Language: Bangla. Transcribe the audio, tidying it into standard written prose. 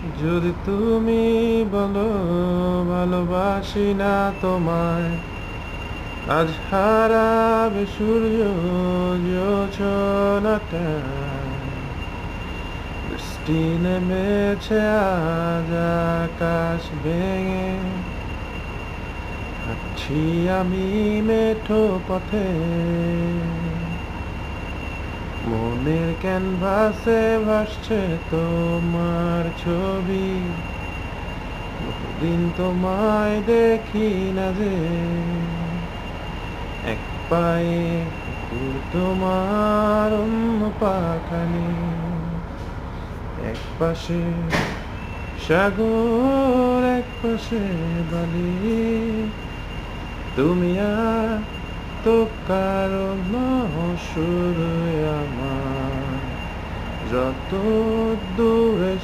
যদি তুমি বলো ভালোবাসি না তোমায়, আজ হারাবে সূর্য জোছনাটা। বৃষ্টি নেমেছে আজ আকাশ ভেঙে, হাঁটছি আমি মেঠো পথে। মনের ক্যানভাসে ভাসছে তোমার ছবি, বহুদিন তোমায় দেখি না যে। এক পায়ে কুকুর তোমার অন্য পাখানে, এক পাশে সাগর এক পাশে বালি। তুমি আর তো কারো নও, শুধু আমার। যত দূরে